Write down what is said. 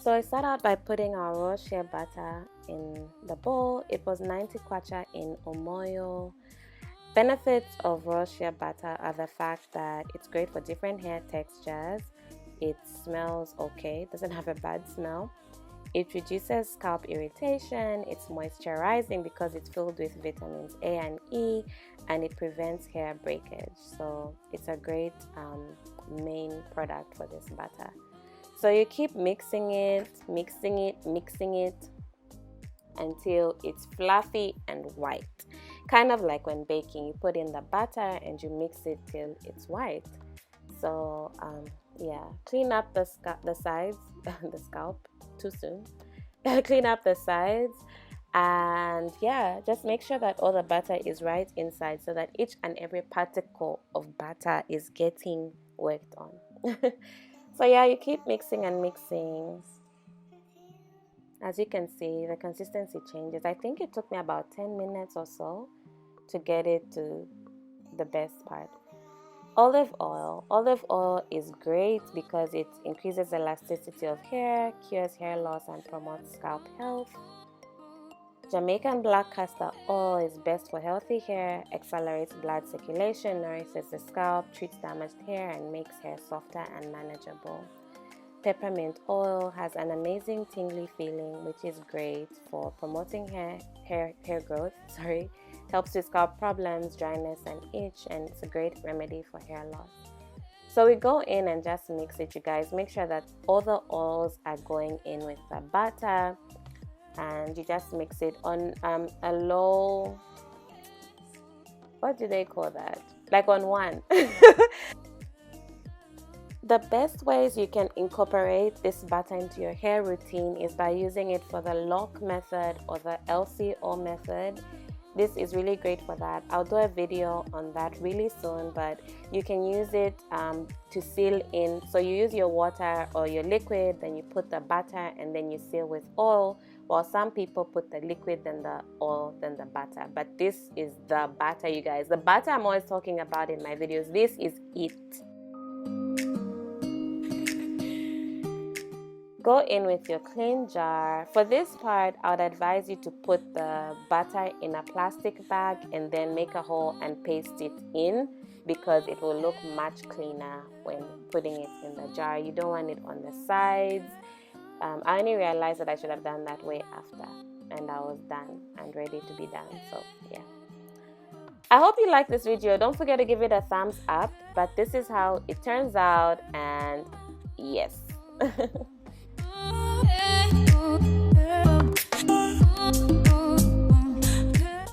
So I start out by putting our raw shea butter in the bowl. It was 90 kwacha in omoyo. Benefits of raw shea butter are the fact that it's great for different hair textures. It smells okay, doesn't have a bad smell. It reduces scalp irritation. It's moisturizing because it's filled with vitamins A and E, and it prevents hair breakage. So it's a great main product for this butter. So you keep mixing it until it's fluffy and white. Kind of like when baking, you put in the butter and you mix it till it's white. So yeah, clean up the sides, the scalp, too soon. Clean up the sides, and yeah, just make sure that all the butter is right inside so that each and every particle of butter is getting worked on. So yeah, you keep mixing and mixing. As you can see, the consistency changes. I think it took me about 10 minutes or so to get it to the best part. Olive oil is great because it increases elasticity of hair, cures hair loss, and promotes scalp health. Jamaican black castor oil is best for healthy hair, accelerates blood circulation, nourishes the scalp, treats damaged hair, and makes hair softer and manageable. Peppermint oil has an amazing tingly feeling, which is great for promoting hair growth. Helps with scalp problems, dryness, and itch, and it's a great remedy for hair loss. So we go in and just mix it, you guys. Make sure that all the oils are going in with the butter, and you just mix it on a low, what do they call that? Like on 1. The best ways you can incorporate this butter into your hair routine is by using it for the lock method or the LCO method. This is really great for that. I'll do a video on that really soon, but you can use it to seal in. So you use your water or your liquid, then you put the butter, and then you seal with oil, while some people put the liquid, then the oil, then the butter. But this is the butter, you guys. The butter I'm always talking about in my videos. This is it. Go in with your clean jar. For this part, I would advise you to put the butter in a plastic bag and then make a hole and paste it in, because it will look much cleaner when putting it in the jar. You don't want it on the sides. I only realized that I should have done that way after, and I was done and ready to be done. So yeah, I hope you like this video. Don't forget to give it a thumbs up. But this is how it turns out, and yes.